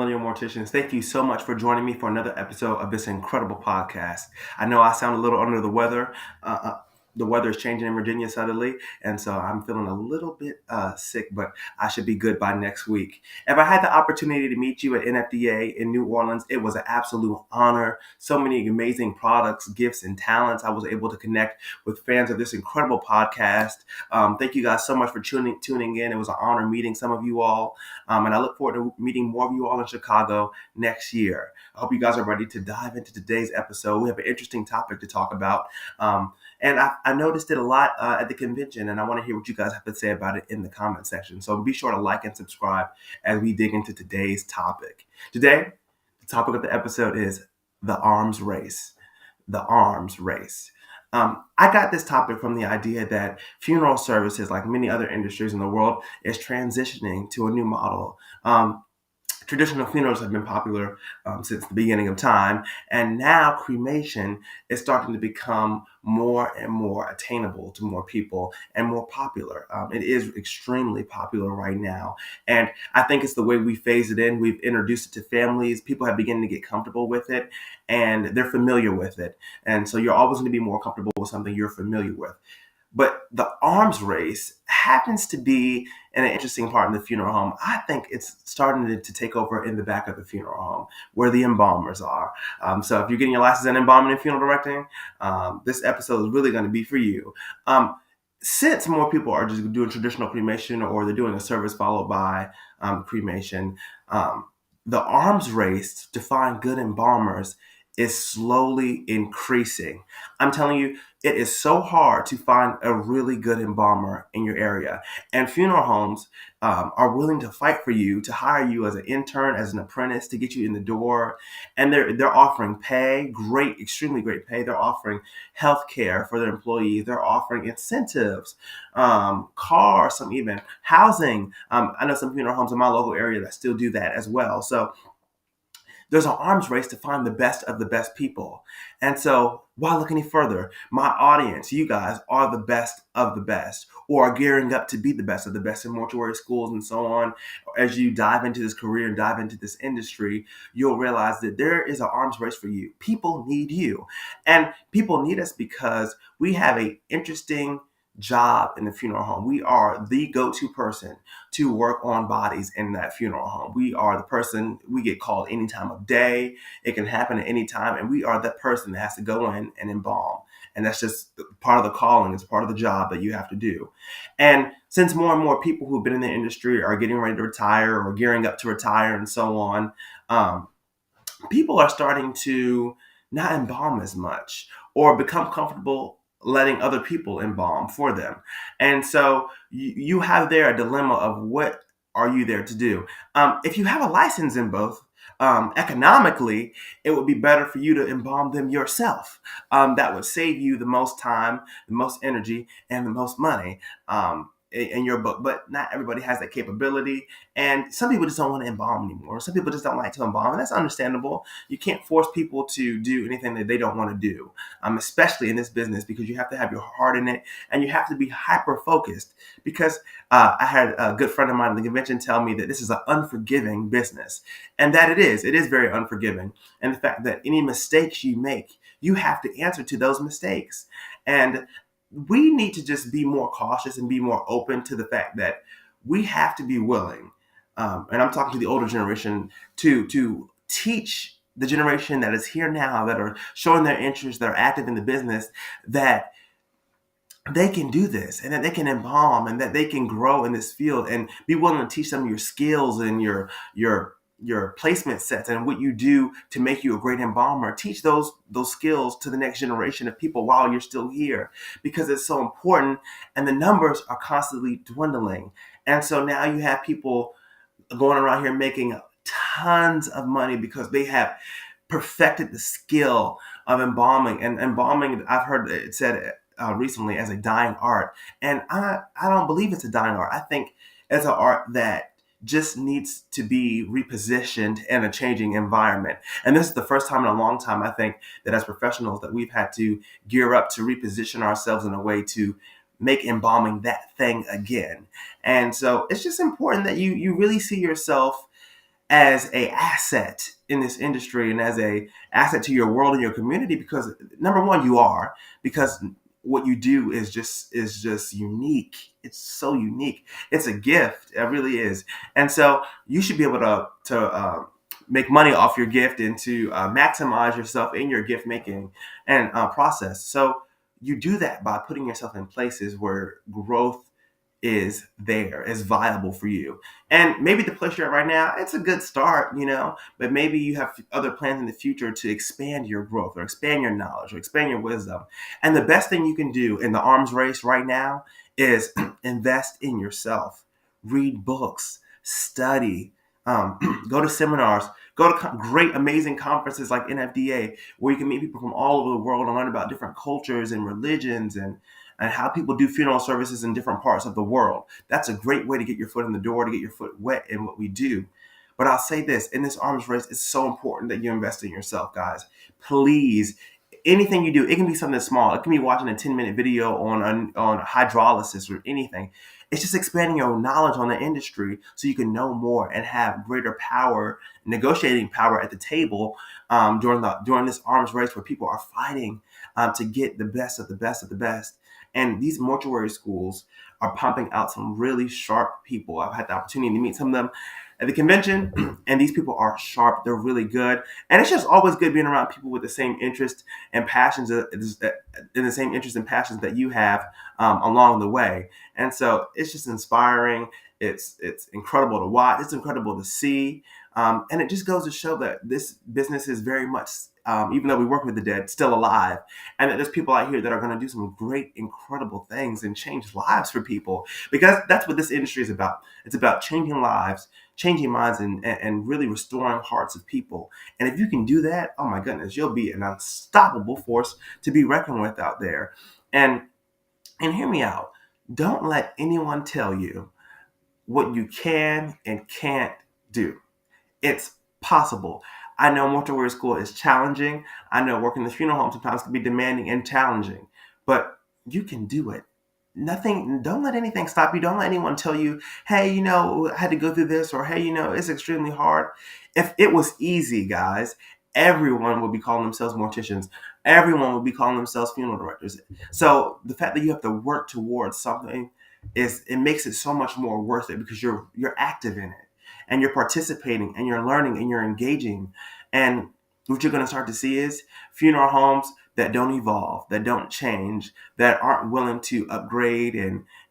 Millennial Morticians. Thank you so much for joining me for another episode of this incredible podcast. I know I sound a little under the weather. The weather is changing in Virginia suddenly, and so I'm feeling a little bit sick, but I should be good by next week. If I had the opportunity to meet you at NFDA in New Orleans, it was an absolute honor. So many amazing products, gifts, and talents. I was able to connect with fans of this incredible podcast. Thank you guys so much for tuning in. It was an honor meeting some of you all. And I look forward to meeting more of you all in Chicago next year. I hope you guys are ready to dive into today's episode. We have an interesting topic to talk about. And I noticed it a lot at the convention, and I want to hear what you guys have to say about it in the comment section. So be sure to like and subscribe as we dig into today's topic. Today, the topic of the episode is the arms race. The arms race. I got this topic from the idea that funeral services, like many other industries in the world, is transitioning to a new model. Traditional funerals have been popular since the beginning of time, and now cremation is starting to become more and more attainable to more people and more popular. It is extremely popular right now, and I think it's the way we phase it in. We've introduced it to families. People have begun to get comfortable with it, and they're familiar with it. And so you're always going to be more comfortable with something you're familiar with. But the arms race happens to be an interesting part in the funeral home. I think it's starting to take over in the back of the funeral home where the embalmers are. So if you're getting your license in embalming and funeral directing, this episode is really going to be for you. Since more people are just doing traditional cremation or they're doing a service followed by cremation, the arms race to find good embalmers is slowly increasing. I'm telling you, it is so hard to find a really good embalmer in your area. And funeral homes are willing to fight for you, to hire you as an intern, as an apprentice, to get you in the door. And they're offering pay, great, extremely great pay. They're offering health care for their employees. They're offering incentives, cars, some even housing. I know some funeral homes in my local area that still do that as well. So there's an arms race to find the best of the best people. And so, why look any further? My audience, you guys, are the best of the best, or are gearing up to be the best of the best in mortuary schools and so on. As you dive into this career and dive into this industry, you'll realize that there is an arms race for you. People need you. And people need us because we have an interesting job in the funeral home. We are the go-to person to work on bodies in that funeral home. We are the person, we get called any time of day. It can happen at any time, and we are that person that has to go in and embalm. And that's just part of the calling. It's part of the job that you have to do. And since more and more people who've been in the industry are getting ready to retire or gearing up to retire and so on, people are starting to not embalm as much or become comfortable letting other people embalm for them. And so you have there a dilemma of what are you there to do? If you have a license in both, economically, it would be better for you to embalm them yourself. That would save you the most time, the most energy, and the most money. In your book, but not everybody has that capability. And some people just don't want to embalm anymore. Some people just don't like to embalm, and that's understandable. You can't force people to do anything that they don't want to do, especially in this business, because you have to have your heart in it and you have to be hyper-focused. Because I had a good friend of mine at the convention tell me that this is an unforgiving business, and that it is. It is very unforgiving. And the fact that any mistakes you make, you have to answer to those mistakes. And we need to just be more cautious and be more open to the fact that we have to be willing, and I'm talking to the older generation, to teach the generation that is here now, that are showing their interest, that are active in the business, that they can do this and that they can embalm and that they can grow in this field, and be willing to teach them your skills and your placement sets and what you do to make you a great embalmer. Teach those skills to the next generation of people while you're still here, because it's so important, and the numbers are constantly dwindling. And so now you have people going around here making tons of money because they have perfected the skill of embalming. And embalming, I've heard it said recently, as a dying art. And I don't believe it's a dying art. I think it's an art that just needs to be repositioned in a changing environment. And this is the first time in a long time, I think, that as professionals that we've had to gear up to reposition ourselves in a way to make embalming that thing again. And so it's just important that you really see yourself as a asset in this industry and as a asset to your world and your community, because number one, you are, because what you do is just unique. It's so unique. It's a gift. It really is. And so you should be able to make money off your gift and to maximize yourself in your gift making and process. So you do that by putting yourself in places where growth is viable for you. And maybe the place you're at right now, it's a good start, but maybe you have other plans in the future to expand your growth or expand your knowledge or expand your wisdom. And the best thing you can do in the arms race right now is invest in yourself. Read books, study, go to seminars, go to great, amazing conferences like NFDA, where you can meet people from all over the world and learn about different cultures and religions and how people do funeral services in different parts of the world. That's a great way to get your foot in the door, to get your foot wet in what we do. But I'll say this, in this arms race, it's so important that you invest in yourself, guys. Please, anything you do, it can be something small. It can be watching a 10-minute video on hydrolysis or anything. It's just expanding your knowledge on the industry so you can know more and have greater power, negotiating power at the table during this arms race where people are fighting to get the best of the best of the best. And these mortuary schools are pumping out some really sharp people. I've had the opportunity to meet some of them at the convention, and these people are sharp. They're really good. And it's just always good being around people with the same interests and passions, in the same interests and passions that you have along the way. And so it's just inspiring. It's incredible to watch. It's incredible to see. And it just goes to show that this business is very much, even though we work with the dead, still alive. And that there's people out here that are going to do some great, incredible things and change lives for people. Because that's what this industry is about. It's about changing lives, changing minds, and really restoring hearts of people. And if you can do that, oh my goodness, you'll be an unstoppable force to be reckoned with out there. And hear me out. Don't let anyone tell you what you can and can't do. It's possible. I know mortuary school is challenging. I know working in the funeral home sometimes can be demanding and challenging, but you can do it. Don't let anything stop you. Don't let anyone tell you, hey, I had to go through this, or hey, it's extremely hard. If it was easy, guys, everyone would be calling themselves morticians. Everyone would be calling themselves funeral directors. So the fact that you have to work towards something it makes it so much more worth it, because you're active in it. And you're participating and you're learning and you're engaging. And what you're going to start to see is funeral homes that don't evolve, that don't change, that aren't willing to upgrade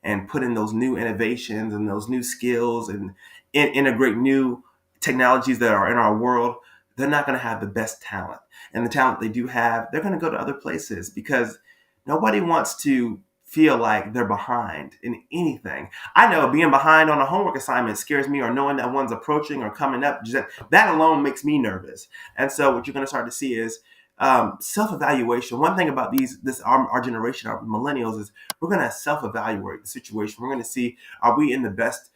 and put in those new innovations and those new skills and integrate new technologies that are in our world. They're not going to have the best talent. And the talent they do have, they're going to go to other places, because nobody wants to feel like they're behind in anything. I know being behind on a homework assignment scares me, or knowing that one's approaching or coming up, that alone makes me nervous. And so what you're going to start to see is self-evaluation. One thing about our generation, our millennials, is we're going to self-evaluate the situation. We're going to see, are we in the best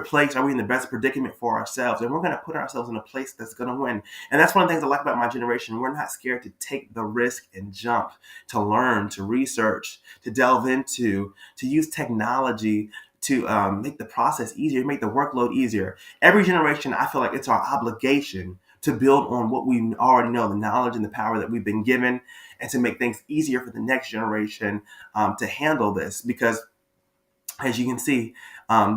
place? Are we in the best predicament for ourselves? And we're going to put ourselves in a place that's going to win. And that's one of the things I like about my generation. We're not scared to take the risk and jump, to learn, to research, to delve into, to use technology to make the process easier, make the workload easier. Every generation, I feel like it's our obligation to build on what we already know, the knowledge and the power that we've been given, and to make things easier for the next generation to handle this. Because as you can see,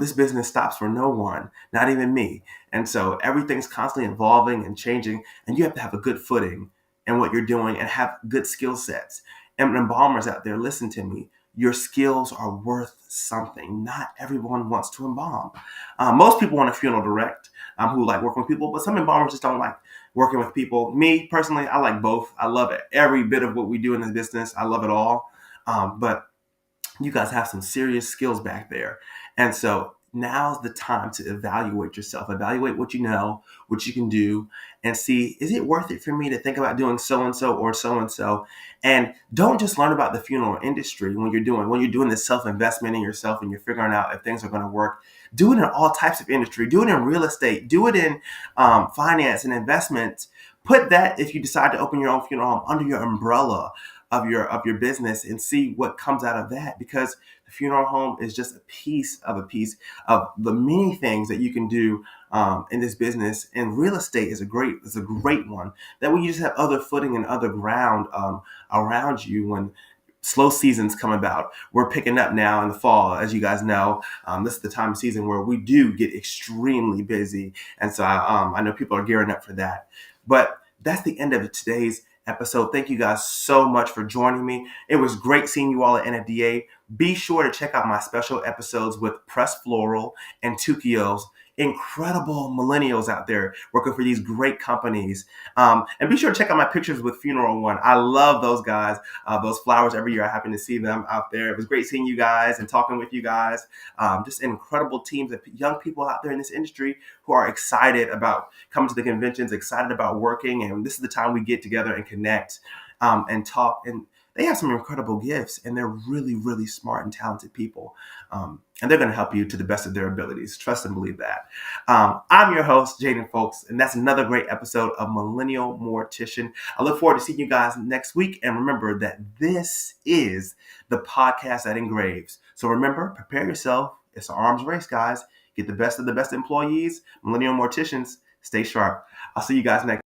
this business stops for no one, not even me. And so everything's constantly evolving and changing, and you have to have a good footing in what you're doing and have good skill sets. And embalmers out there, listen to me. Your skills are worth something. Not everyone wants to embalm. Most people want to funeral direct, who like working with people, but some embalmers just don't like working with people. Me, personally, I like both. I love it. Every bit of what we do in this business. I love it all. But you guys have some serious skills back there. And so now's the time to evaluate yourself, evaluate what you know, what you can do, and see, is it worth it for me to think about doing so-and-so or so-and-so? And don't just learn about the funeral industry when you're doing this self-investment in yourself and you're figuring out if things are going to work. Do it in all types of industry. Do it in real estate. Do it in finance and investments. Put that, if you decide to open your own funeral home, under your umbrella of your business and see what comes out of that, because the funeral home is just a piece of the many things that you can do in this business. And real estate is a great one. That way you just have other footing and other ground around you when slow seasons come about. We're picking up now in the fall, as you guys know. This is the time of season where we do get extremely busy, and so I know people are gearing up for that. But that's the end of today's episode. Thank you guys so much for joining me. It was great seeing you all at NFDA. Be sure to check out my special episodes with Press Floral and Tukios. Incredible millennials out there working for these great companies. And be sure to check out my pictures with Funeral One. I love those guys, those flowers every year. I happen to see them out there. It was great seeing you guys and talking with you guys. Just incredible teams of young people out there in this industry who are excited about coming to the conventions, excited about working. And this is the time we get together and connect and talk. And they have some incredible gifts, and they're really, really smart and talented people. And they're going to help you to the best of their abilities. Trust and believe that. I'm your host, Jaden, folks, and that's another great episode of Millennial Mortician. I look forward to seeing you guys next week. And remember that this is the podcast that engraves. So remember, prepare yourself. It's an arms race, guys. Get the best of the best employees, Millennial Morticians. Stay sharp. I'll see you guys next